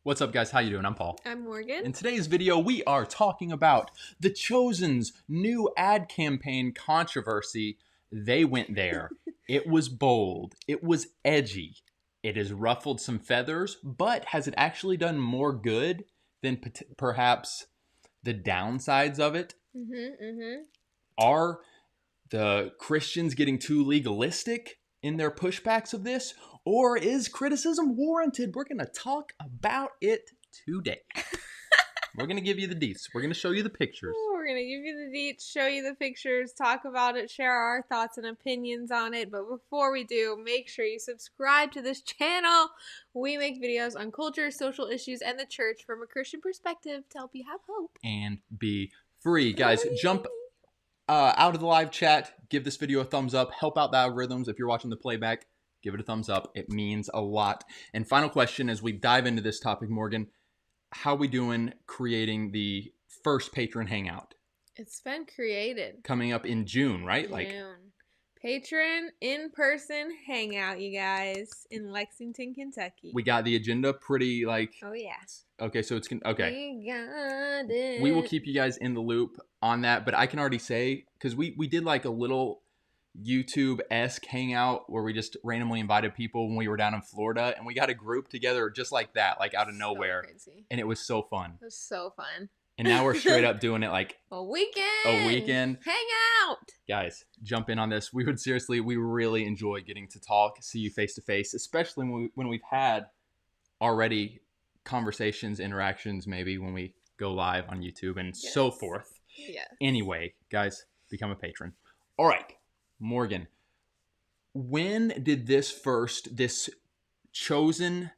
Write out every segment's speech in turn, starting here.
What's up, guys? How you doing? I'm Paul. I'm Morgan. In today's video, we are talking about The Chosen's new ad campaign controversy. They went there. It was bold. It was edgy. It has ruffled some feathers, but has it actually done more good than perhaps the downsides of it? Are the Christians getting too legalistic in their pushbacks of this? Or is criticism warranted? We're going to talk about it today. We're going to give you the deets. We're going to show you the pictures. We're going to give you the deets, show you the pictures, talk about it, share our thoughts and opinions on it. But before we do, make sure you subscribe to this channel. We make videos on culture, social issues, and the church from a Christian perspective to help you have hope. And be free. Guys, jump out of the live chat. Give this video a thumbs up. Help out the algorithms. If you're watching the playback, give it a thumbs up. It means a lot. And final question as we dive into this topic, Morgan, how we doing creating the first patron hangout? It's been created. Coming up in June, right? June. Patron in-person hangout, you guys, in Lexington, Kentucky. We got the agenda pretty Oh, yeah. Okay, so it's okay. We got it. We will keep you guys in the loop on that, but I can already say, because we did like a little YouTube-esque hangout where we just randomly invited people when we were down in Florida, and we got a group together just like that, like out of nowhere. Crazy. And it was so fun. It was so fun. And now we're straight up doing it like a weekend. Hang out. Guys, jump in on this. We really enjoy getting to talk, see you face to face, especially when we've had already conversations, interactions, maybe when we go live on YouTube and so forth. Yes. Anyway, guys, become a patron. All right. Morgan, when did this chosen,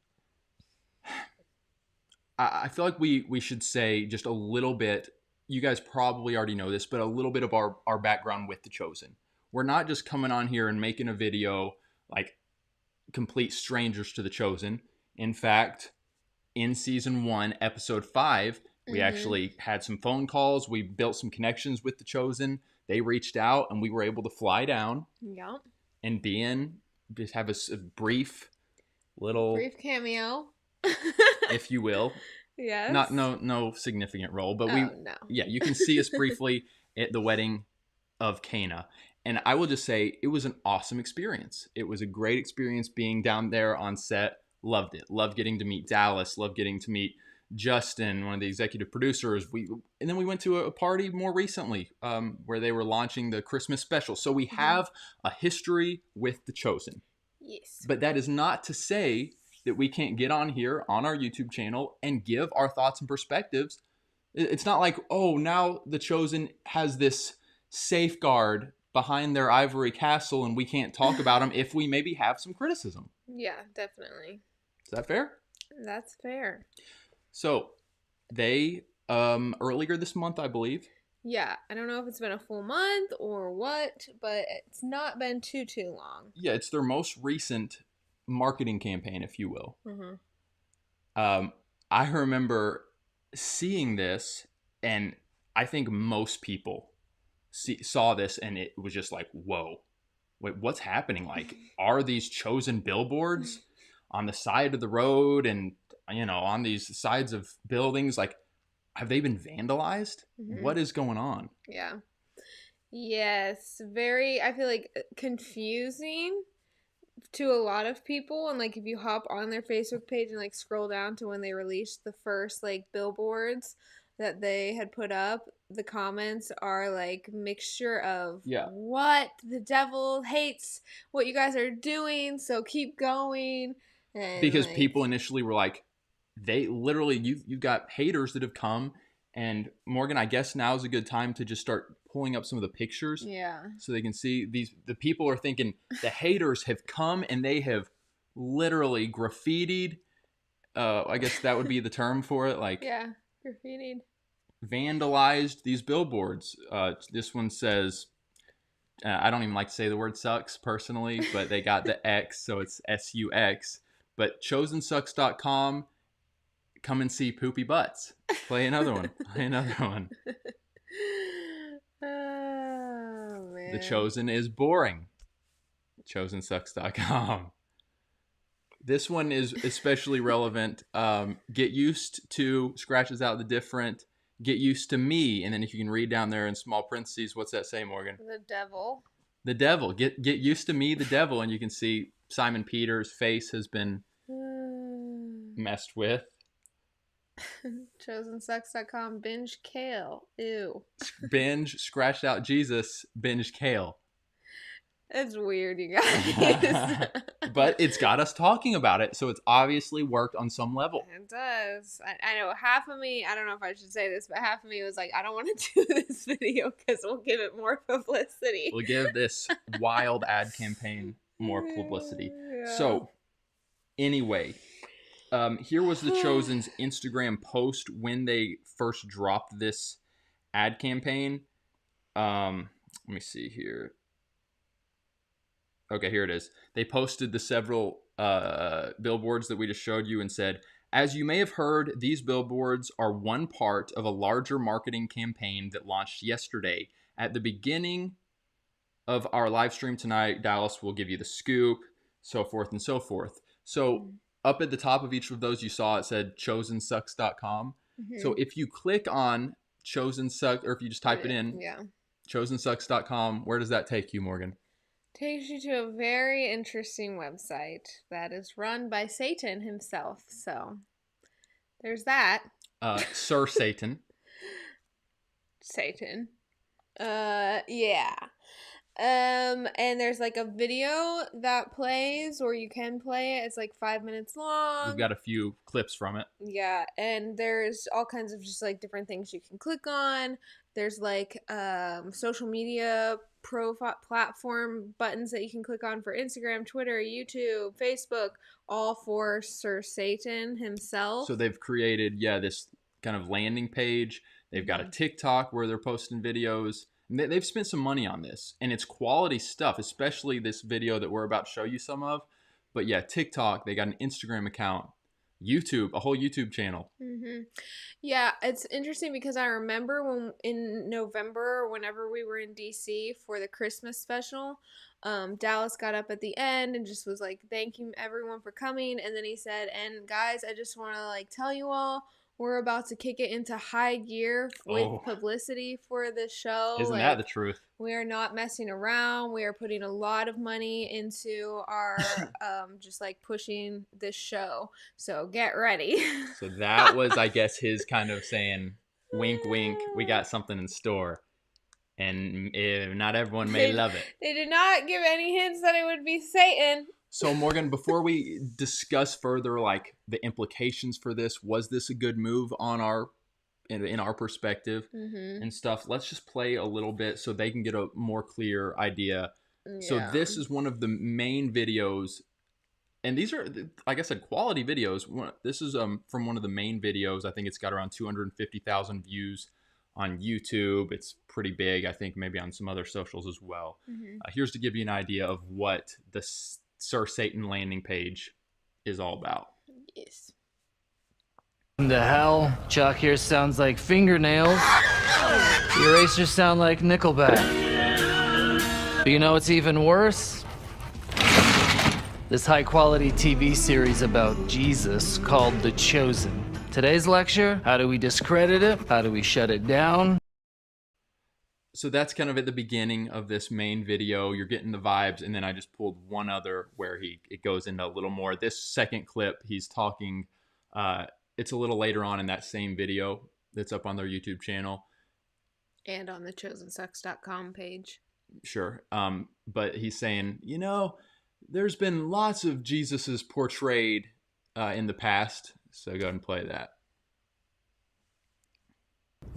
I feel like we should say just a little bit, you guys probably already know this, but a little bit of our background with the chosen. We're not just coming on here and making a video like complete strangers to the chosen. In fact, in season 1, episode 5, we actually had some phone calls. We built some connections with the chosen. They reached out and we were able to fly down and just have a brief cameo, if you will. Yes. No significant role, but you can see us briefly at the wedding of Cana. And I will just say it was an awesome experience. It was a great experience being down there on set. Loved it. Loved getting to meet Dallas. Loved getting to meet Justin, one of the executive producers. And then we went to a party more recently where they were launching the Christmas special. So we have a history with the chosen. Yes. But that is not to say that we can't get on here on our YouTube channel and give our thoughts and perspectives. It's not like, oh, now the chosen has this safeguard behind their ivory castle and we can't talk about them if we maybe have some criticism. Yeah, definitely. Is that fair? That's fair. So they, earlier this month, I believe. Yeah, I don't know if it's been a full month or what, but it's not been too long. Yeah, it's their most recent marketing campaign, if you will. I remember seeing this, and I think most people saw this, and it was just like, whoa, wait, what's happening? Like, are these chosen billboards on the side of the road and, on these sides of buildings? Like, have they been vandalized? What is going on? Yeah. Yes. Very, I feel like, confusing to a lot of people. And like if you hop on their Facebook page and like scroll down to when they released the first like billboards that they had put up, the comments are like mixture of what the devil hates what you guys are doing, so keep going. And because people initially were like, they literally, you've got haters that have come. And Morgan, I guess now is a good time to just start pulling up some of the pictures. Yeah. So they can see the people are thinking the haters have come and they have literally graffitied. I guess that would be the term for it. Like, yeah, graffitied. Vandalized these billboards. This one says, I don't even like to say the word sucks personally, but they got the X, so it's SUX. But chosensucks.com. Come and see poopy butts. Play another one. Oh, man. The chosen is boring. Chosensucks.com. This one is especially relevant. Get used to scratches out the different. Get used to me, and then if you can read down there in small parentheses, what's that say, Morgan? The devil. The devil. Get used to me, the devil, and you can see Simon Peter's face has been messed with. Chosensex.com binge kale. Ew. Binge scratched out Jesus. Binge kale. It's weird, you guys. But it's got us talking about it, so it's obviously worked on some level. It does. I know half of me, I don't know if I should say this, but half of me was like, I don't want to do this video because we'll give it more publicity. We'll give this wild ad campaign more publicity. Yeah. So, anyway, here was The Chosen's Instagram post when they first dropped this ad campaign. Let me see here. Okay, here it is. They posted the several billboards that we just showed you and said, as you may have heard, these billboards are one part of a larger marketing campaign that launched yesterday. At the beginning of our live stream tonight, Dallas will give you the scoop, so forth and so forth. So up at the top of each of those, you saw it said chosensucks.com. Mm-hmm. So if you click on chosensucks, or if you just type it in, chosensucks.com, where does that take you, Morgan? Takes you to a very interesting website that is run by Satan himself. So there's that. Sir Satan. Satan. Yeah. And there's like a video that plays, or you can play it. It's like 5 minutes long. We've got a few clips from it. Yeah, and there's all kinds of just like different things you can click on. There's like social media profile platform buttons that you can click on for Instagram, Twitter, YouTube, Facebook, all for Sir Satan himself. So they've created, this kind of landing page. They've got a TikTok where they're posting videos. And they've spent some money on this, and it's quality stuff, especially this video that we're about to show you some of. But yeah, TikTok, they got an Instagram account, YouTube, a whole YouTube channel. Mm-hmm. Yeah, it's interesting because I remember when in November, whenever we were in DC for the Christmas special, Dallas got up at the end and just was like, thanking everyone for coming. And then he said, and guys, I just want to like tell you all, we're about to kick it into high gear with publicity for the show. Isn't that the truth? We are not messing around. We are putting a lot of money into our just like pushing this show. So get ready. So that was, I guess, his kind of saying, wink, wink, we got something in store. And not everyone may love it. They did not give any hints that it would be Satan. So Morgan, before we discuss further, like the implications for this, was this a good move on in our perspective and stuff? Let's just play a little bit so they can get a more clear idea. Yeah. So this is one of the main videos, and these are, like I said, quality videos. This is from one of the main videos. I think it's got around 250,000 views on YouTube. It's pretty big. I think maybe on some other socials as well. Here's to give you an idea of what the Sir Satan landing page is all about. Yes. The hell? Chalk here sounds like fingernails. The erasers sound like Nickelback. But you know what's even worse? This high-quality TV series about Jesus called The Chosen. Today's lecture, how do we discredit it? How do we shut it down? So that's kind of at the beginning of this main video. You're getting the vibes, and then I just pulled one other where it goes into a little more. This second clip, he's talking, it's a little later on in that same video that's up on their YouTube channel. And on the chosensucks.com page. Sure. But he's saying, there's been lots of Jesus's portrayed in the past. So go ahead and play that.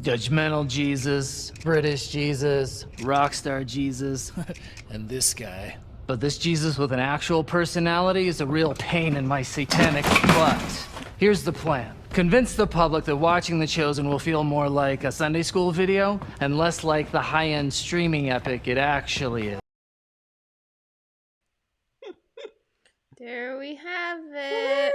Judgmental Jesus, British Jesus, rockstar Jesus, and this guy. But this Jesus with an actual personality is a real pain in my satanic butt. Here's the plan. Convince the public that watching The Chosen will feel more like a Sunday school video and less like the high-end streaming epic it actually is. There we have it.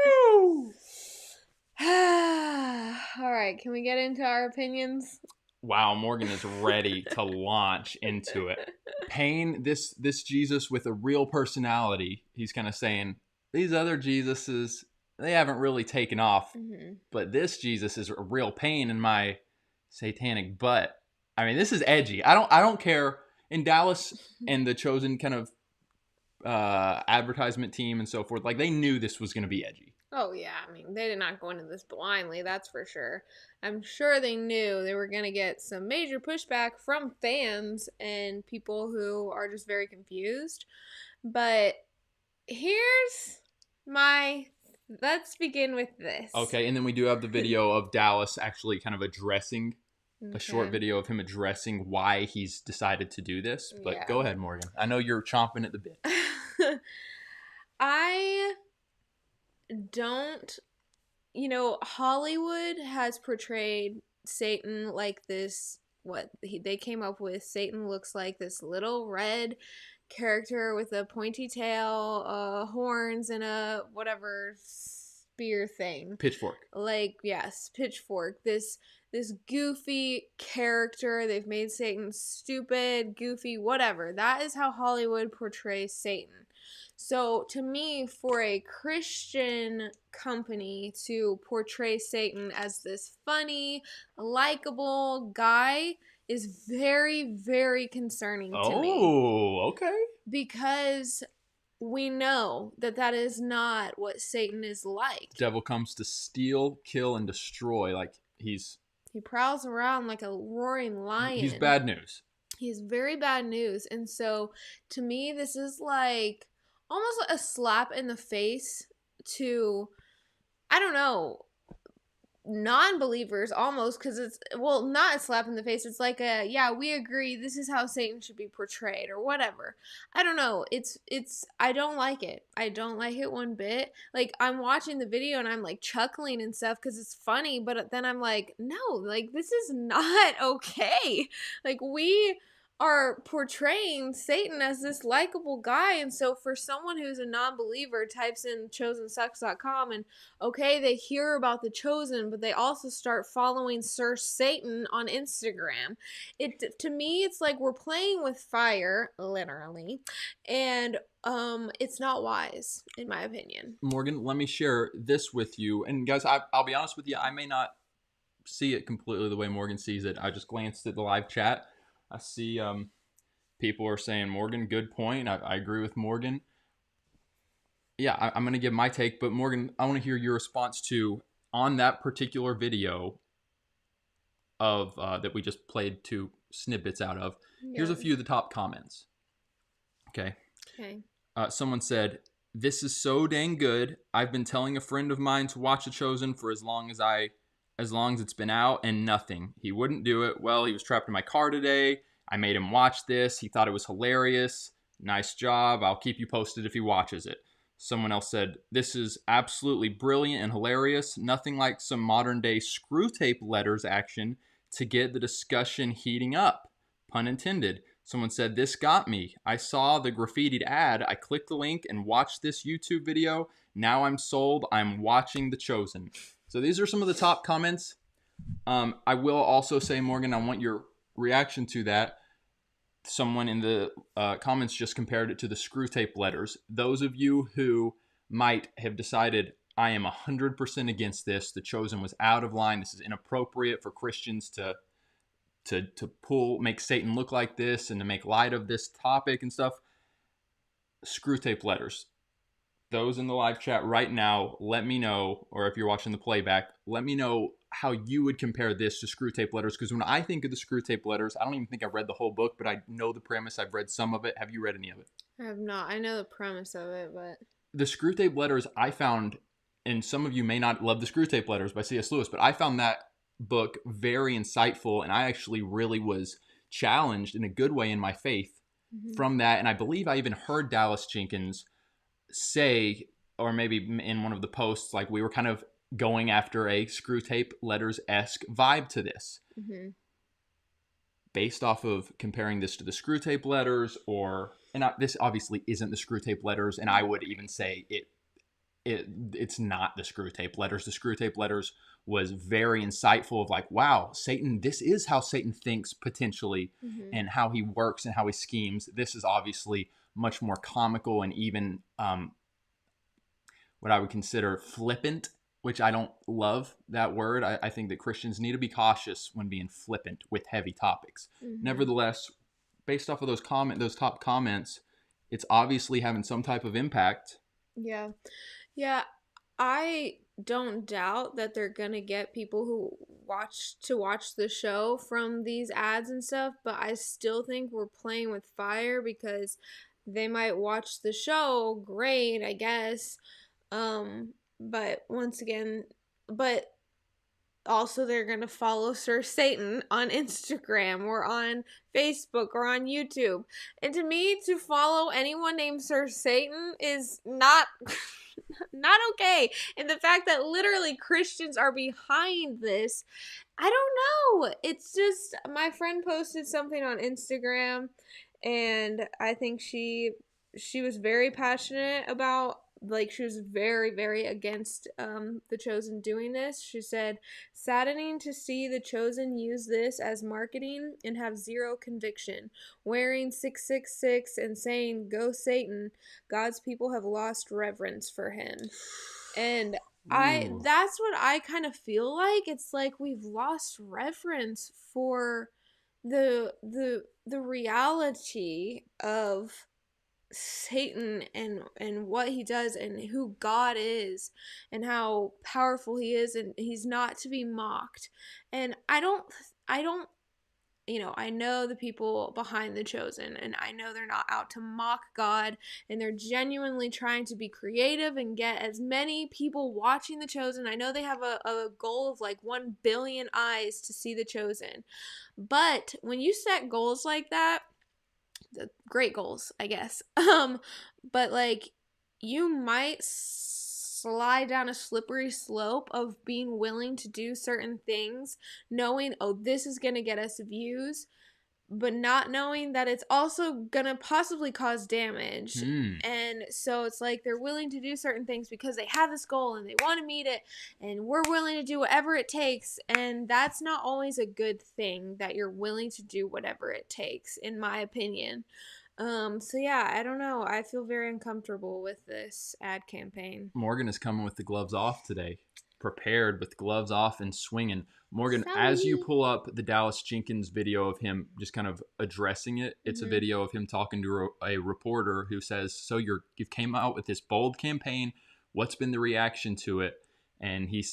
All right, can we get into our opinions? Wow, Morgan is ready to launch into it. Pain, this Jesus with a real personality, he's kind of saying, these other Jesuses, they haven't really taken off, Mm-hmm. but this Jesus is a real pain in my satanic butt. I mean, this is edgy. I don't care. In Dallas and the Chosen kind of advertisement team and so forth, like they knew this was going to be edgy. Oh, yeah. I mean, they did not go into this blindly, that's for sure. I'm sure they knew they were going to get some major pushback from fans and people who are just very confused. But here's my... Let's begin with this. Okay, and then we do have the video of Dallas actually kind of addressing, a short video of him addressing why he's decided to do this. But Yeah. go ahead, Morgan. I know you're chomping at the bit. I don't, Hollywood has portrayed Satan like this, they came up with Satan looks like this little red character with a pointy tail, horns, and a whatever spear thing. Pitchfork. Like, yes, pitchfork. This goofy character. They've made Satan stupid, goofy, whatever. That is how Hollywood portrays Satan. So, to me, for a Christian company to portray Satan as this funny, likable guy is very, very concerning to me. Oh, okay. Because we know that is not what Satan is like. The devil comes to steal, kill, and destroy. Like, he prowls around like a roaring lion. He's bad news. He's very bad news. And so, to me, this is like almost like a slap in the face to, I don't know, non-believers almost, because it's, well, not a slap in the face. It's like a, yeah, we agree this is how Satan should be portrayed or whatever. I don't know. It's I don't like it. I don't like it one bit. Like, I'm watching the video and I'm like chuckling and stuff because it's funny, but then I'm like, no, like, this is not okay. Like, we are portraying Satan as this likable guy, and so for someone who's a non-believer types in chosensucks.com and okay, they hear about the Chosen, but they also start following Sir Satan on Instagram. To me, it's like we're playing with fire, literally, and it's not wise, in my opinion. Morgan, let me share this with you, and guys, I'll be honest with you, I may not see it completely the way Morgan sees it. I just glanced at the live chat. I see people are saying, Morgan, good point. I agree with Morgan. Yeah, I'm going to give my take, but Morgan, I want to hear your response to, on that particular video of that we just played 2 snippets out of. Yeah. Here's a few of the top comments. Okay. Someone said, "This is so dang good. I've been telling a friend of mine to watch The Chosen for as long as it's been out, and nothing. He wouldn't do it. Well, he was trapped in my car today. I made him watch this. He thought it was hilarious. Nice job. I'll keep you posted if he watches it." Someone else said, "This is absolutely brilliant and hilarious. Nothing like some modern day screw tape letters action to get the discussion heating up. Pun intended." Someone said, "This got me. I saw the graffitied ad. I clicked the link and watched this YouTube video. Now I'm sold. I'm watching The Chosen." So these are some of the top comments. I will also say, Morgan, I want your reaction to that. Someone in the comments just compared it to the screw tape letters. Those of you who might have decided, I am 100% against this. The Chosen was out of line. This is inappropriate for Christians to make Satan look like this and to make light of this topic and stuff. Screw tape letters. Those in the live chat right now, let me know, or if you're watching the playback, let me know how you would compare this to screw tape letters. Because when I think of the screw tape letters, I don't even think I've read the whole book, but I know the premise. I've read some of it. Have you read any of it? I have not. I know the premise of it, but the screw tape letters I found, and some of you may not love the Screw Tape Letters by C.S. Lewis, but I found that book very insightful, and I actually really was challenged in a good way in my faith from that. And I believe I even heard Dallas Jenkins say, or maybe in one of the posts, like we were kind of going after a Screw Tape Letters-esque vibe to this. Based off of comparing this to the Screw Tape Letters, this obviously isn't the Screw Tape Letters, and I would even say it's not the Screw Tape Letters. The Screw Tape Letters was very insightful of like, wow, Satan, this is how Satan thinks potentially, and how he works and how he schemes. This is obviously much more comical and even what I would consider flippant, which I don't love that word. I think that Christians need to be cautious when being flippant with heavy topics. Nevertheless, based off of those top comments, it's obviously having some type of impact. Yeah. Yeah. I don't doubt that they're gonna get people who watch the show from these ads and stuff, but I still think we're playing with fire because they might watch the show, great, I guess. But once again, but also they're gonna follow Sir Satan on Instagram or on Facebook or on YouTube. And to me, to follow anyone named Sir Satan is not not okay. And the fact that literally Christians are behind this, I don't know. It's just my friend posted something on Instagram, and I think she was very passionate about, like, she was very, very against the Chosen doing this. She said, saddening to see the Chosen use this as marketing and have zero conviction. Wearing 666 and saying, go Satan, God's people have lost reverence for him. And that's what I kind of feel like. It's like we've lost reverence for the reality of Satan and what he does and who God is and how powerful he is, and he's not to be mocked. And I don't I know the people behind the Chosen, and I know they're not out to mock God, and they're genuinely trying to be creative and get as many people watching the Chosen. I know they have a goal of like 1 billion eyes to see the Chosen. But when you set goals like that, great goals, I guess. But like, you might slide down a slippery slope of being willing to do certain things, knowing, oh, this is gonna get us views, but not knowing that it's also gonna possibly cause damage. And so it's like they're willing to do certain things because they have this goal and they want to meet it, and we're willing to do whatever it takes. And that's not always a good thing, that you're willing to do whatever it takes, in my opinion. So yeah, I don't know. I feel very uncomfortable with this ad campaign. Morgan is coming with the gloves off today, prepared with gloves off and swinging. Morgan, as you pull up the Dallas Jenkins video of him just kind of addressing it, it's a video of him talking to a reporter who says, so you've came out with this bold campaign. What's been the reaction to it? And he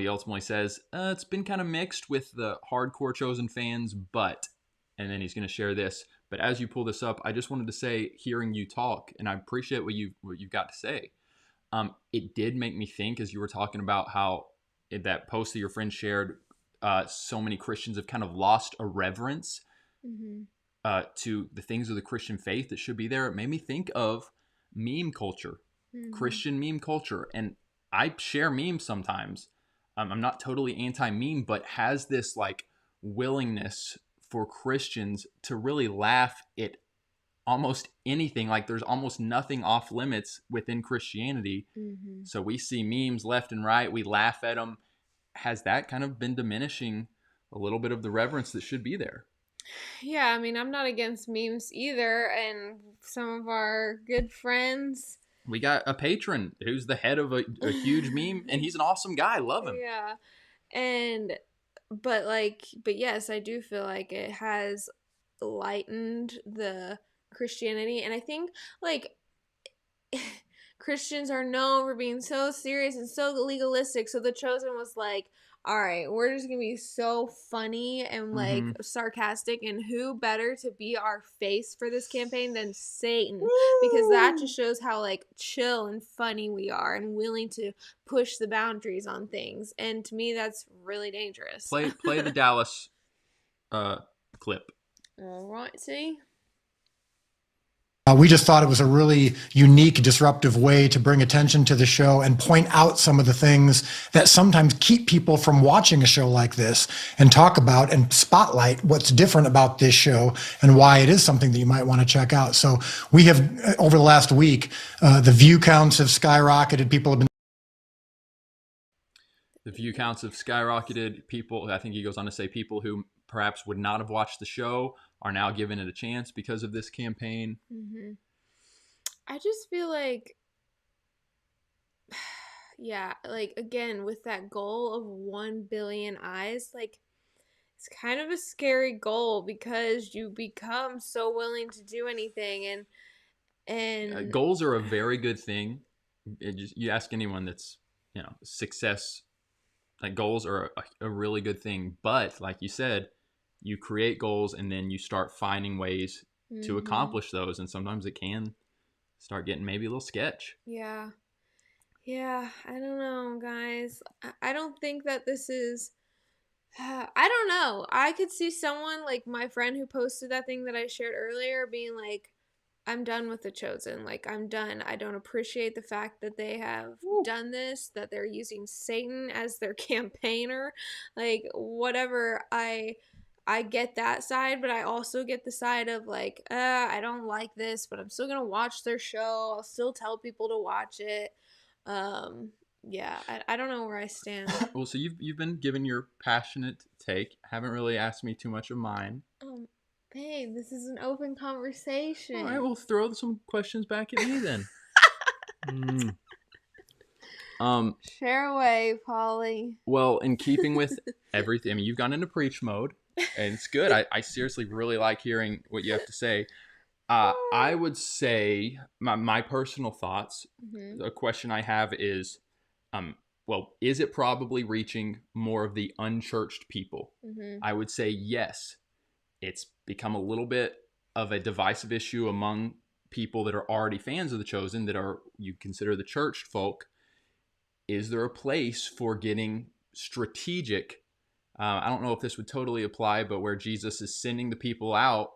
ultimately says, it's been kind of mixed with the hardcore Chosen fans, but, and then he's going to share this. But as you pull this up, I just wanted to say, hearing you talk, and I appreciate what you've got to say. It did make me think, as you were talking about how in that post that your friend shared, so many Christians have kind of lost a reverence to the things of the Christian faith that should be there. It made me think of meme culture, Christian meme culture. And I share memes sometimes. I'm not totally anti-meme, but has this like willingness for Christians to really laugh at almost anything. Like there's almost nothing off limits within Christianity. So we see memes left and right. We laugh at them. Has that kind of been diminishing a little bit of the reverence that should be there? Yeah, I mean, I'm not against memes either. And some of our good friends, we got a patron who's the head of a huge meme, and he's an awesome guy. Love him. Yeah. But yes, I do feel like it has lightened the Christianity. And I think like Christians are known for being so serious and so legalistic. So the Chosen was like, all right, we're just gonna be so funny and like sarcastic, and who better to be our face for this campaign than Satan? Woo! Because that just shows how like chill and funny we are and willing to push the boundaries on things. And to me, that's really dangerous. Play the Dallas clip. All right, see. We just thought it was a really unique, disruptive way to bring attention to the show and point out some of the things that sometimes keep people from watching a show like this, and talk about and spotlight what's different about this show and why it is something that you might want to check out. So we have, over the last week, the view counts have skyrocketed. The view counts have skyrocketed. People, I think he goes on to say, people who perhaps would not have watched the show are now giving it a chance because of this campaign. I just feel like yeah, like again with that goal of 1 billion eyes, like it's kind of a scary goal because you become so willing to do anything and Goals are a very good thing. You ask anyone that's, success, like goals are a really good thing. But like you said, you create goals and then you start finding ways to accomplish those. And sometimes it can start getting maybe a little sketch. Yeah. Yeah, I don't know, guys. I don't think that this is. I don't know. I could see someone like my friend who posted that thing that I shared earlier being like, I'm done with The Chosen. Like, I'm done. I don't appreciate the fact that they have done this, that they're using Satan as their campaigner. Like, whatever. I get that side, but I also get the side of like, I don't like this, but I'm still gonna watch their show. I'll still tell people to watch it. Yeah, I don't know where I stand. Well, so you've been giving your passionate take. Haven't really asked me too much of mine. Babe, this is an open conversation. All right, well, throw some questions back at me then. Share away, Polly. Well, in keeping with everything, I mean, you've gone into preach mode, and it's good. I seriously really like hearing what you have to say. I would say my personal thoughts. A question I have is, well, is it probably reaching more of the unchurched people? I would say yes. It's become a little bit of a divisive issue among people that are already fans of The Chosen, that are, you consider the church folk. Is there a place for getting strategic? I don't know if this would totally apply, but where Jesus is sending the people out,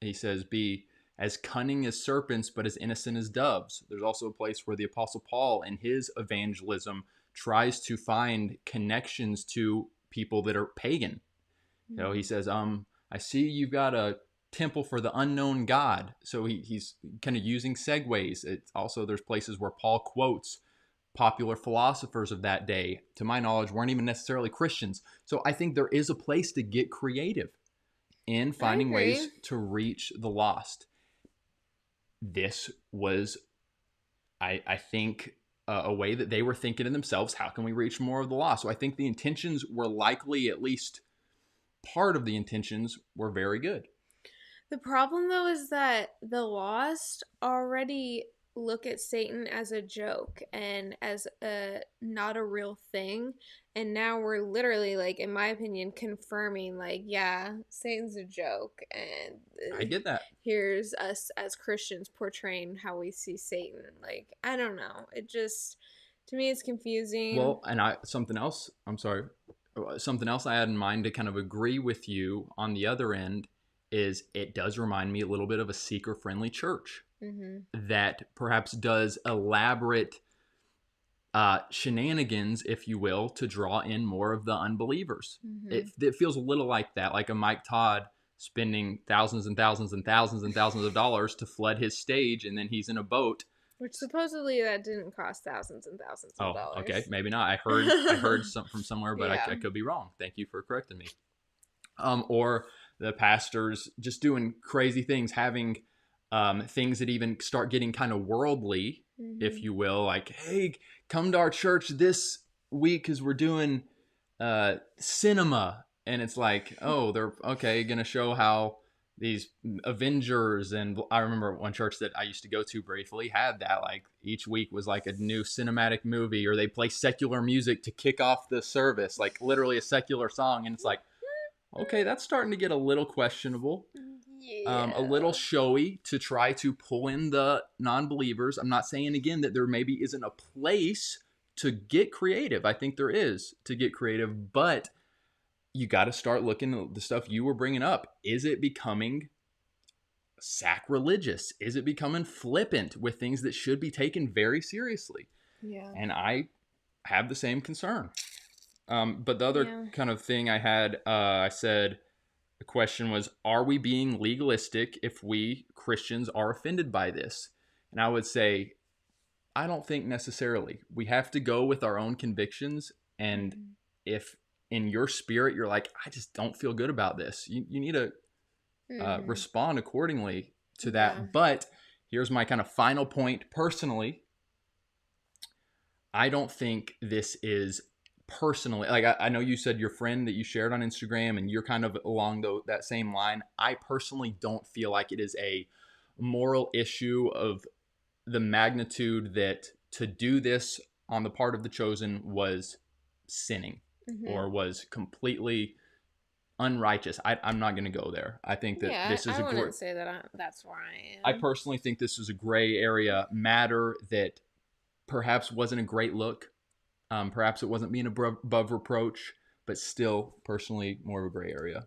he says, be as cunning as serpents, but as innocent as doves. There's also a place where the Apostle Paul in his evangelism tries to find connections to people that are pagan. He says, I see you've got a temple for the unknown God. So he's kind of using segues. It's also, there's places where Paul quotes popular philosophers of that day, to my knowledge, weren't even necessarily Christians. So I think there is a place to get creative in finding ways to reach the lost. This was, I think, a way that they were thinking to themselves, how can we reach more of the lost? So I think the intentions were likely, at least part of the intentions were very good. The problem, though, is that the lost already look at Satan as a joke and as not a real thing. And now we're literally, like, in my opinion, confirming, like, yeah, Satan's a joke. And I get that. Here's us as Christians portraying how we see Satan. Like, I don't know. It just, to me, it's confusing. Well, and something else I had in mind to kind of agree with you on the other end is it does remind me a little bit of a seeker-friendly church that perhaps does elaborate shenanigans, if you will, to draw in more of the unbelievers. It feels a little like that, like a Mike Todd spending thousands and thousands and thousands and thousands of dollars to flood his stage, and then he's in a boat. Which supposedly that didn't cost thousands and thousands of dollars. Okay, maybe not. I heard from somewhere, but I could be wrong. Thank you for correcting me. Or the pastors just doing crazy things, having things that even start getting kind of worldly, if you will. Like, hey, come to our church this week because we're doing cinema. And it's like, oh, they're going to show how these Avengers, and I remember one church that I used to go to briefly had that, like each week was like a new cinematic movie, or they play secular music to kick off the service, like literally a secular song. And it's like, okay, that's starting to get a little questionable, a little showy to try to pull in the non-believers. I'm not saying again that there maybe isn't a place to get creative. I think there is to get creative, but you got to start looking at the stuff you were bringing up. Is it becoming sacrilegious? Is it becoming flippant with things that should be taken very seriously? Yeah. And I have the same concern. But the other kind of thing I had, I said, the question was, are we being legalistic if we Christians are offended by this? And I would say, I don't think necessarily. We have to go with our own convictions. And if in your spirit, you're like, I just don't feel good about this, you need to respond accordingly to that. But here's my kind of final point personally. I don't think this is personally, like I know you said your friend that you shared on Instagram and you're kind of along that same line. I personally don't feel like it is a moral issue of the magnitude that to do this on the part of the chosen was sinning or was completely unrighteous. I'm not going to go there. I think that this is I wouldn't say that that's where I am. I personally think this is a gray area matter that perhaps wasn't a great look. Perhaps it wasn't being above reproach, but still, personally, more of a gray area.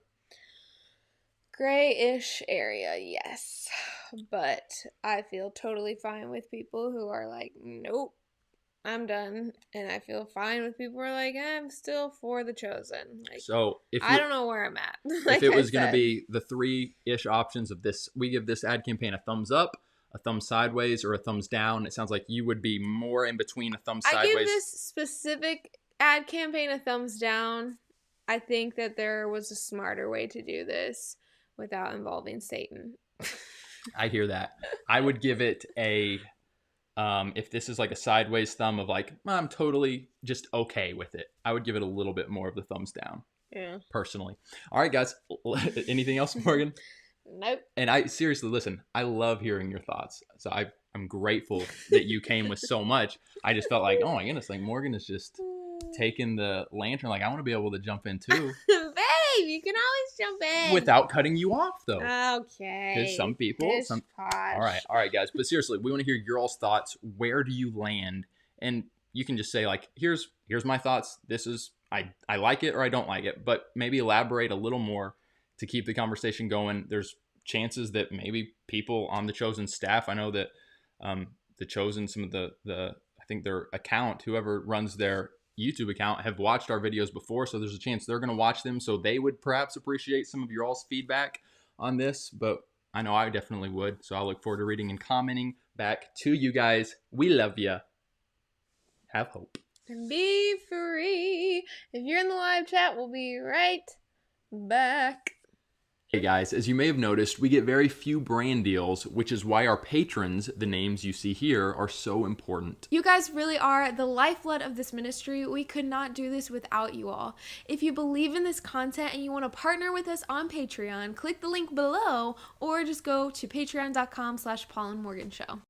Gray-ish area, yes. But I feel totally fine with people who are like, nope, I'm done. And I feel fine with people who are like, I'm still for the chosen. Like, so I don't know where I'm at. Like if it was going to be the 3-ish options of this, we give this ad campaign a thumbs up, a thumb sideways, or a thumbs down. It sounds like you would be more in between a thumb sideways. I give this specific ad campaign a thumbs down. I think that there was a smarter way to do this without involving Satan. I hear that. I would give it a, if this is like a sideways thumb of like, I'm totally just okay with it, I would give it a little bit more of the thumbs down. Yeah. Personally. All right, guys. Anything else, Morgan? Nope. And I seriously, listen, I love hearing your thoughts. So I'm grateful that you came with so much. I just felt like, oh my goodness, like Morgan is just taking the lantern. Like I want to be able to jump in too. Babe, you can always jump in. Without cutting you off though. Okay. Because some people. All right, guys. But seriously, we want to hear your all's thoughts. Where do you land? And you can just say like, here's my thoughts. This is, I like it or I don't like it. But maybe elaborate a little more to keep the conversation going. There's chances that maybe people on the chosen staff, I know that the chosen, some of the I think their account, whoever runs their YouTube account, have watched our videos before, so there's a chance they're going to watch them, so they would perhaps appreciate some of your all's feedback on this. But I know I definitely would, so I look forward to reading and commenting back to you guys. We love you. Have hope and be free. If you're in the live chat, we'll be right back. Hey guys, as you may have noticed, we get very few brand deals, which is why our patrons, the names you see here, are so important. You guys really are the lifeblood of this ministry. We could not do this without you all. If you believe in this content and you want to partner with us on Patreon, click the link below or just go to patreon.com/Paulandmorganshow.